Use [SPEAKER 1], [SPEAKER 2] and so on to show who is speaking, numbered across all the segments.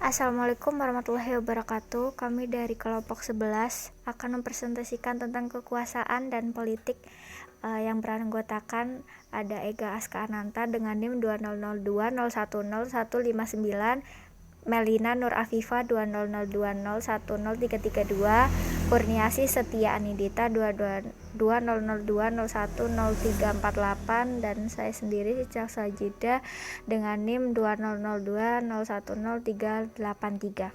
[SPEAKER 1] Assalamualaikum warahmatullahi wabarakatuh. Kami dari kelompok 11 akan mempresentasikan tentang kekuasaan dan politik yang beranggotakan ada Ega Aska Ananta dengan NIM 2002010159, Melina Nur Afifa 2002010332, Kurniasi Setia Anindita 2002010348, dan saya sendiri Ica Sajida dengan NIM 2002010383.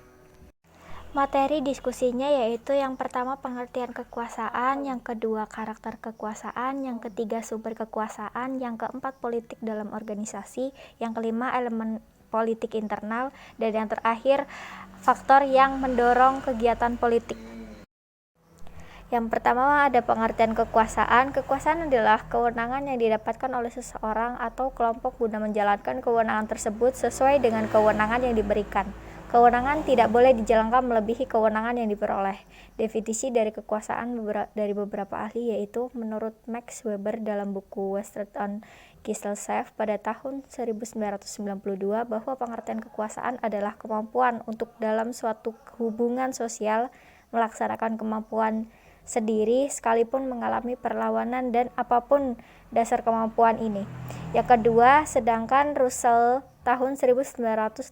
[SPEAKER 1] Materi diskusinya yaitu yang pertama pengertian kekuasaan, yang kedua karakter kekuasaan, yang ketiga sumber kekuasaan, yang keempat politik dalam organisasi, yang kelima elemen politik internal, dan yang terakhir faktor yang mendorong kegiatan politik. Yang pertama ada pengertian kekuasaan. Kekuasaan adalah kewenangan yang didapatkan oleh seseorang atau kelompok guna menjalankan kewenangan tersebut sesuai dengan kewenangan yang diberikan. Kewenangan tidak boleh dijalankan melebihi kewenangan yang diperoleh. Definisi dari kekuasaan dari beberapa ahli yaitu menurut Max Weber dalam buku Western on Kislev pada tahun 1992 bahwa pengertian kekuasaan adalah kemampuan untuk dalam suatu hubungan sosial melaksanakan kemampuan sendiri sekalipun mengalami perlawanan dan apapun dasar kemampuan ini. Yang kedua, sedangkan Russell tahun 1983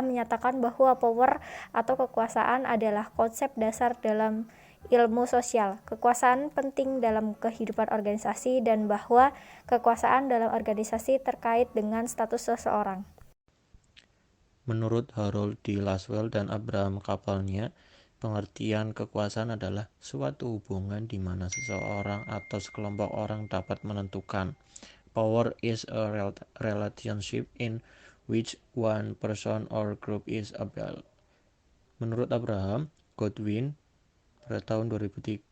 [SPEAKER 1] menyatakan bahwa power atau kekuasaan adalah konsep dasar dalam ilmu sosial. Kekuasaan penting dalam kehidupan organisasi dan bahwa kekuasaan dalam organisasi terkait dengan status seseorang.
[SPEAKER 2] Menurut Harold D. Laswell dan Abraham Kapalnya, pengertian kekuasaan adalah suatu hubungan di mana seseorang atau sekelompok orang dapat menentukan. Power is a relationship in which one person or group is able. Menurut Abraham Godwin pada tahun 2003,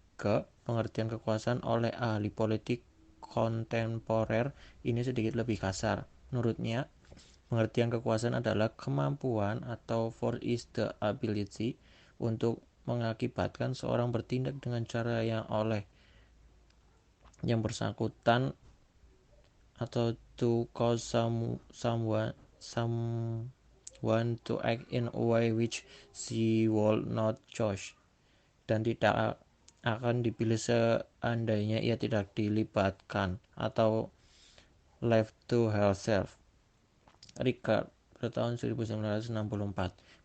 [SPEAKER 2] pengertian kekuasaan oleh ahli politik kontemporer ini sedikit lebih kasar. Menurutnya, pengertian kekuasaan adalah kemampuan atau force is the ability untuk mengakibatkan seorang bertindak dengan cara yang bersangkutan atau to cause someone to act in a way which she will not choose, dan tidak akan dipilih seandainya ia tidak dilibatkan atau left to herself. Ricard pada tahun 1964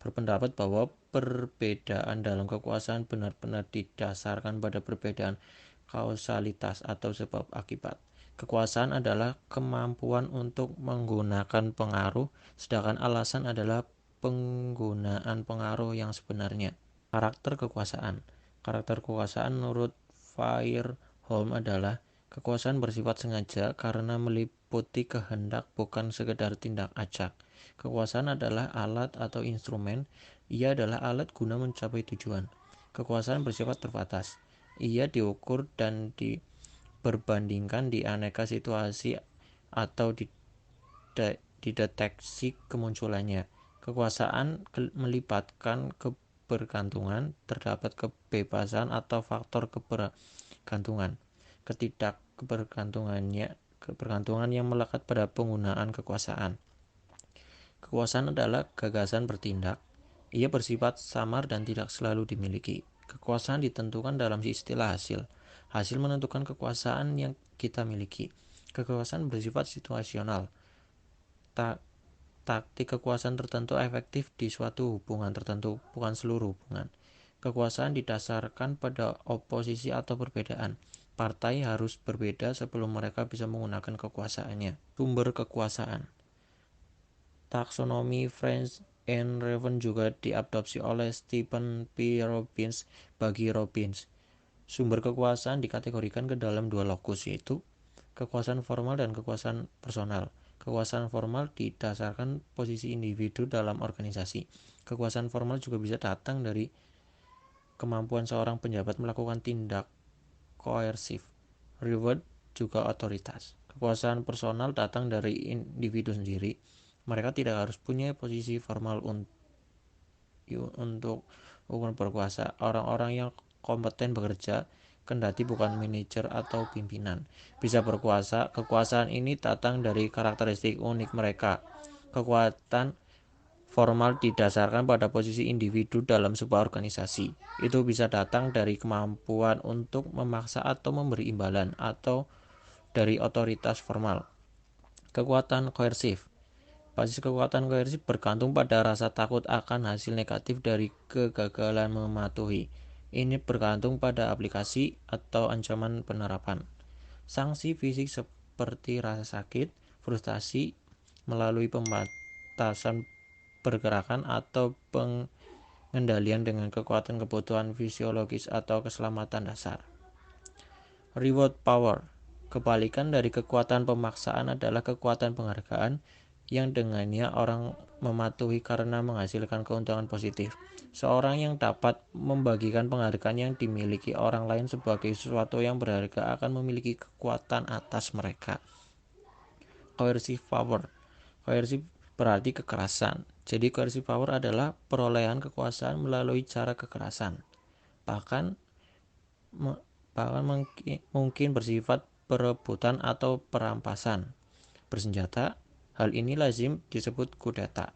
[SPEAKER 2] berpendapat bahwa perbedaan dalam kekuasaan benar-benar didasarkan pada perbedaan kausalitas atau sebab akibat. Kekuasaan adalah kemampuan untuk menggunakan pengaruh, sedangkan alasan adalah penggunaan pengaruh yang sebenarnya. Karakter kekuasaan. Karakter kekuasaan menurut Fairholm adalah kekuasaan bersifat sengaja karena meliputi kehendak, bukan sekedar tindak acak. Kekuasaan adalah alat atau instrumen. Ia adalah alat guna mencapai tujuan. Kekuasaan bersifat terbatas. Ia diukur dan diperbandingkan di aneka situasi atau dideteksi kemunculannya. Kekuasaan melibatkan kebergantungan, terdapat kebebasan atau faktor kebergantungan. Kebergantungan yang melekat pada penggunaan kekuasaan. Kekuasaan adalah gagasan bertindak. Ia bersifat samar dan tidak selalu dimiliki. Kekuasaan ditentukan dalam istilah hasil. Hasil menentukan kekuasaan yang kita miliki. Kekuasaan bersifat situasional. Taktik kekuasaan tertentu efektif di suatu hubungan tertentu, bukan seluruh hubungan. Kekuasaan didasarkan pada oposisi atau perbedaan. Partai harus berbeda sebelum mereka bisa menggunakan kekuasaannya. Sumber kekuasaan. Taksonomi French and Raven juga diadopsi oleh Stephen P. Robbins bagi Robbins. Sumber kekuasaan dikategorikan ke dalam dua lokus, yaitu kekuasaan formal dan kekuasaan personal. Kekuasaan formal didasarkan posisi individu dalam organisasi. Kekuasaan formal juga bisa datang dari kemampuan seorang penjabat melakukan tindak koersif. Reward juga otoritas. Kekuasaan personal datang dari individu sendiri. Mereka tidak harus punya posisi formal untuk berkuasa. Orang-orang yang kompeten bekerja, kendati bukan manajer atau pimpinan, bisa berkuasa. Kekuasaan ini datang dari karakteristik unik mereka. Kekuatan formal didasarkan pada posisi individu dalam sebuah organisasi. Itu bisa datang dari kemampuan untuk memaksa atau memberi imbalan, atau dari otoritas formal. Kekuatan koersif. Basis kekuatan koersif bergantung pada rasa takut akan hasil negatif dari kegagalan mematuhi. Ini bergantung pada aplikasi atau ancaman penerapan. Sanksi fisik seperti rasa sakit, frustasi melalui pembatasan pergerakan atau pengendalian dengan kekuatan kebutuhan fisiologis atau keselamatan dasar. Reward power. Kebalikan dari kekuatan pemaksaan adalah kekuatan penghargaan yang dengannya orang mematuhi karena menghasilkan keuntungan positif. Seorang yang dapat membagikan penghargaan yang dimiliki orang lain sebagai sesuatu yang berharga akan memiliki kekuatan atas mereka. Coercive power. Coercive berarti kekerasan. Jadi coercive power adalah perolehan kekuasaan melalui cara kekerasan. Bahkan mungkin bersifat perebutan atau perampasan bersenjata. Hal ini lazim disebut kudeta.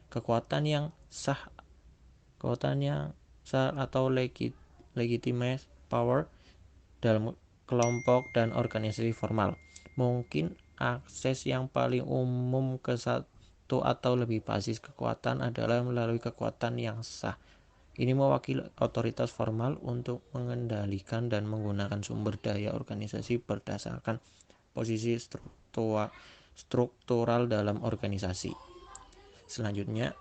[SPEAKER 2] Kekuatan yang sah atau legitimate power dalam kelompok dan organisasi formal. Mungkin akses yang paling umum ke satu atau lebih basis kekuatan adalah melalui kekuatan yang sah. Ini mewakili otoritas formal untuk mengendalikan dan menggunakan sumber daya organisasi berdasarkan posisi struktural dalam organisasi. Selanjutnya,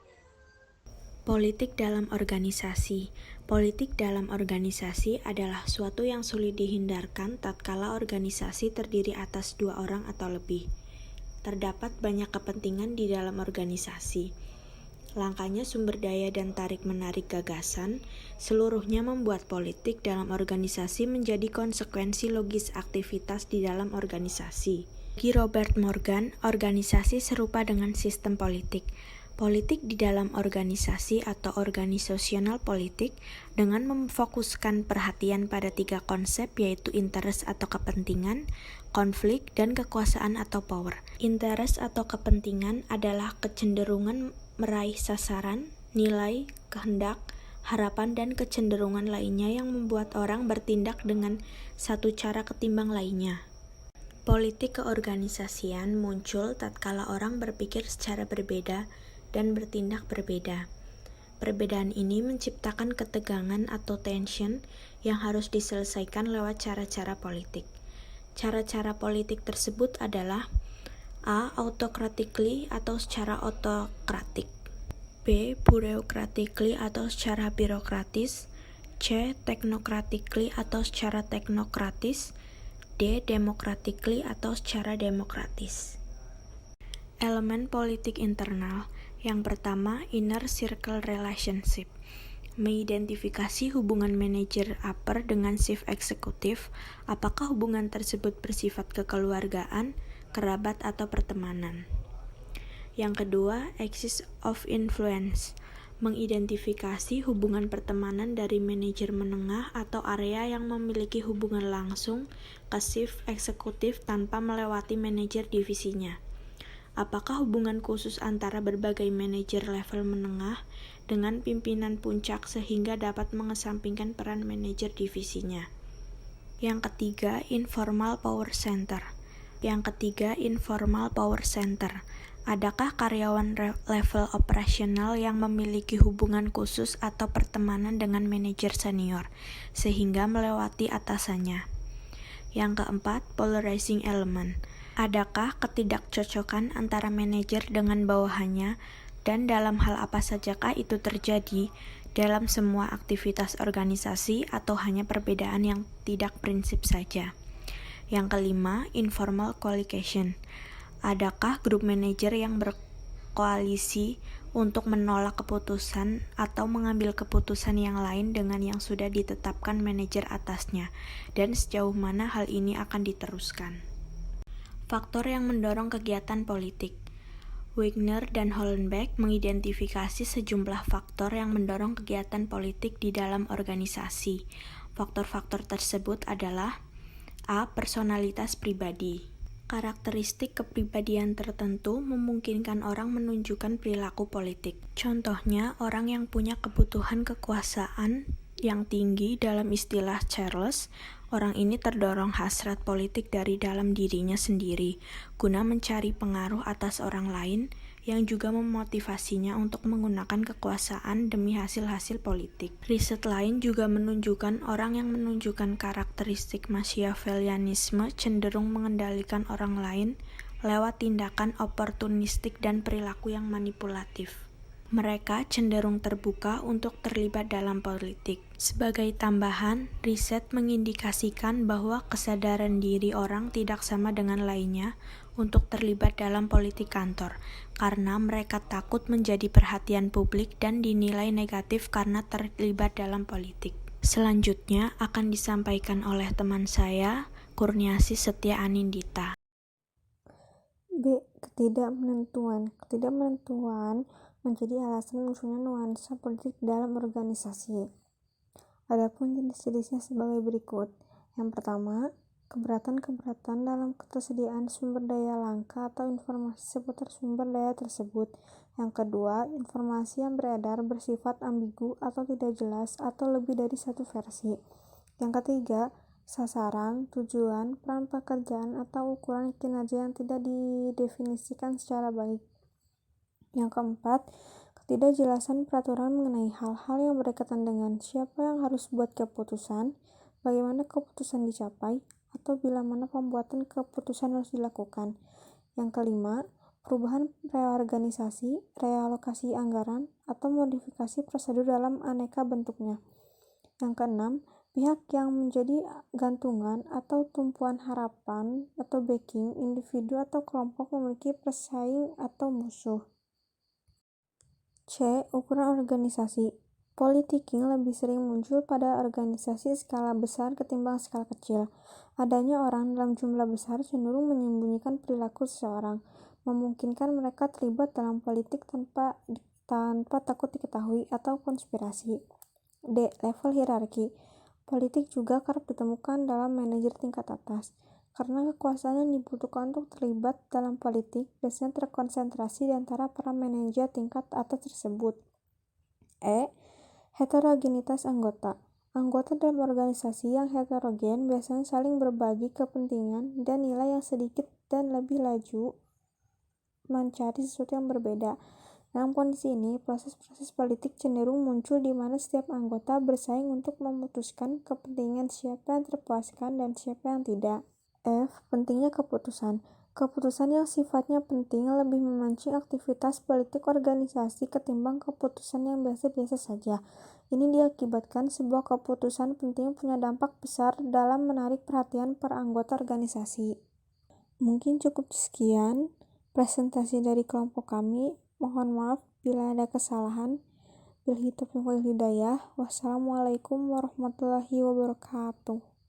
[SPEAKER 3] politik dalam organisasi. Politik dalam organisasi adalah suatu yang sulit dihindarkan tatkala organisasi terdiri atas 2 orang atau lebih. Terdapat banyak kepentingan di dalam organisasi. Langkahnya sumber daya dan tarik-menarik gagasan, seluruhnya membuat politik dalam organisasi menjadi konsekuensi logis aktivitas di dalam organisasi. Bagi Robert Morgan, organisasi serupa dengan sistem politik. Politik di dalam organisasi atau organisasional politik dengan memfokuskan perhatian pada 3 konsep, yaitu interest atau kepentingan, konflik, dan kekuasaan atau power. Interest atau kepentingan adalah kecenderungan meraih sasaran, nilai, kehendak, harapan, dan kecenderungan lainnya yang membuat orang bertindak dengan satu cara ketimbang lainnya. Politik keorganisasian muncul tatkala orang berpikir secara berbeda dan bertindak berbeda. Perbedaan ini menciptakan ketegangan atau tension yang harus diselesaikan lewat cara-cara politik. Cara-cara politik tersebut adalah A. Autocratically atau secara autokratik, B. Bureaucratically atau secara birokratis, C. Technocratically atau secara teknokratis, D. Democratically atau secara demokratis. Elemen politik internal. Yang pertama, inner circle relationship. Mengidentifikasi hubungan manajer upper dengan chief eksekutif, apakah hubungan tersebut bersifat kekeluargaan, kerabat, atau pertemanan. Yang kedua, axis of influence. Mengidentifikasi hubungan pertemanan dari manajer menengah atau area yang memiliki hubungan langsung ke chief eksekutif tanpa melewati manajer divisinya. Apakah hubungan khusus antara berbagai manajer level menengah dengan pimpinan puncak sehingga dapat mengesampingkan peran manajer divisinya. Yang ketiga, informal power center. Adakah karyawan level operasional yang memiliki hubungan khusus atau pertemanan dengan manajer senior sehingga melewati atasannya? Yang keempat, polarizing element. Adakah ketidakcocokan antara manajer dengan bawahannya, dan dalam hal apa sajakah itu terjadi, dalam semua aktivitas organisasi atau hanya perbedaan yang tidak prinsip saja? Yang kelima, informal coalition. Adakah grup manajer yang berkoalisi untuk menolak keputusan atau mengambil keputusan yang lain dengan yang sudah ditetapkan manajer atasnya, dan sejauh mana hal ini akan diteruskan? Faktor yang mendorong kegiatan politik. Wigner dan Hollenbeck mengidentifikasi sejumlah faktor yang mendorong kegiatan politik di dalam organisasi. Faktor-faktor tersebut adalah A. Personalitas pribadi. karakteristik kepribadian tertentu memungkinkan orang menunjukkan perilaku politik. Contohnya, orang yang punya kebutuhan kekuasaan yang tinggi, dalam istilah Charles, orang ini terdorong hasrat politik dari dalam dirinya sendiri, guna mencari pengaruh atas orang lain, yang juga memotivasinya untuk menggunakan kekuasaan demi hasil-hasil politik. Riset lain juga menunjukkan orang yang menunjukkan karakteristik Machiavellianisme cenderung mengendalikan orang lain lewat tindakan oportunistik dan perilaku yang manipulatif. Mereka cenderung terbuka untuk terlibat dalam politik. Sebagai tambahan, riset mengindikasikan bahwa kesadaran diri orang tidak sama dengan lainnya untuk terlibat dalam politik kantor, karena mereka takut menjadi perhatian publik dan dinilai negatif karena terlibat dalam politik. Selanjutnya akan disampaikan oleh teman saya, Kurniasi Setia Anindita.
[SPEAKER 4] B. Ketidakmenentuan. Ketidakmenentuan menjadi alasan munculnya nuansa politik dalam organisasi. Adapun jenis-jenisnya sebagai berikut. Yang pertama, keberatan-keberatan dalam ketersediaan sumber daya langka atau informasi seputar sumber daya tersebut. Yang kedua, informasi yang beredar bersifat ambigu atau tidak jelas atau lebih dari satu versi. Yang ketiga, sasaran, tujuan, peran pekerjaan atau ukuran kinerja yang tidak didefinisikan secara baik. Yang keempat, ketidakjelasan peraturan mengenai hal-hal yang berkaitan dengan siapa yang harus buat keputusan, bagaimana keputusan dicapai, atau bila mana pembuatan keputusan harus dilakukan. Yang kelima, perubahan reorganisasi, realokasi anggaran, atau modifikasi prosedur dalam aneka bentuknya. Yang keenam, pihak yang menjadi gantungan atau tumpuan harapan atau backing individu atau kelompok memiliki pesaing atau musuh. C. Ukuran organisasi. Politicking lebih sering muncul pada organisasi skala besar ketimbang skala kecil. Adanya orang dalam jumlah besar cenderung menyembunyikan perilaku seseorang, memungkinkan mereka terlibat dalam politik tanpa takut diketahui atau konspirasi. D. Level hierarki. Politik juga kerap ditemukan dalam manajer tingkat atas. Karena kekuasaan yang dibutuhkan untuk terlibat dalam politik biasanya terkonsentrasi di antara para manajer tingkat atas tersebut. E. Heterogenitas anggota. Anggota dalam organisasi yang heterogen biasanya saling berbagi kepentingan dan nilai yang sedikit dan lebih laju mencari sesuatu yang berbeda. Dalam kondisi ini, proses-proses politik cenderung muncul di mana setiap anggota bersaing untuk memutuskan kepentingan siapa yang terpuaskan dan siapa yang tidak. F. Pentingnya keputusan. Keputusan yang sifatnya penting lebih memancing aktivitas politik organisasi ketimbang keputusan yang biasa-biasa saja. Ini diakibatkan sebuah keputusan penting punya dampak besar dalam menarik perhatian para anggota organisasi. Mungkin cukup sekian presentasi dari kelompok kami. Mohon maaf bila ada kesalahan. Billahi taufiq wal hidayah. Wassalamualaikum warahmatullahi wabarakatuh.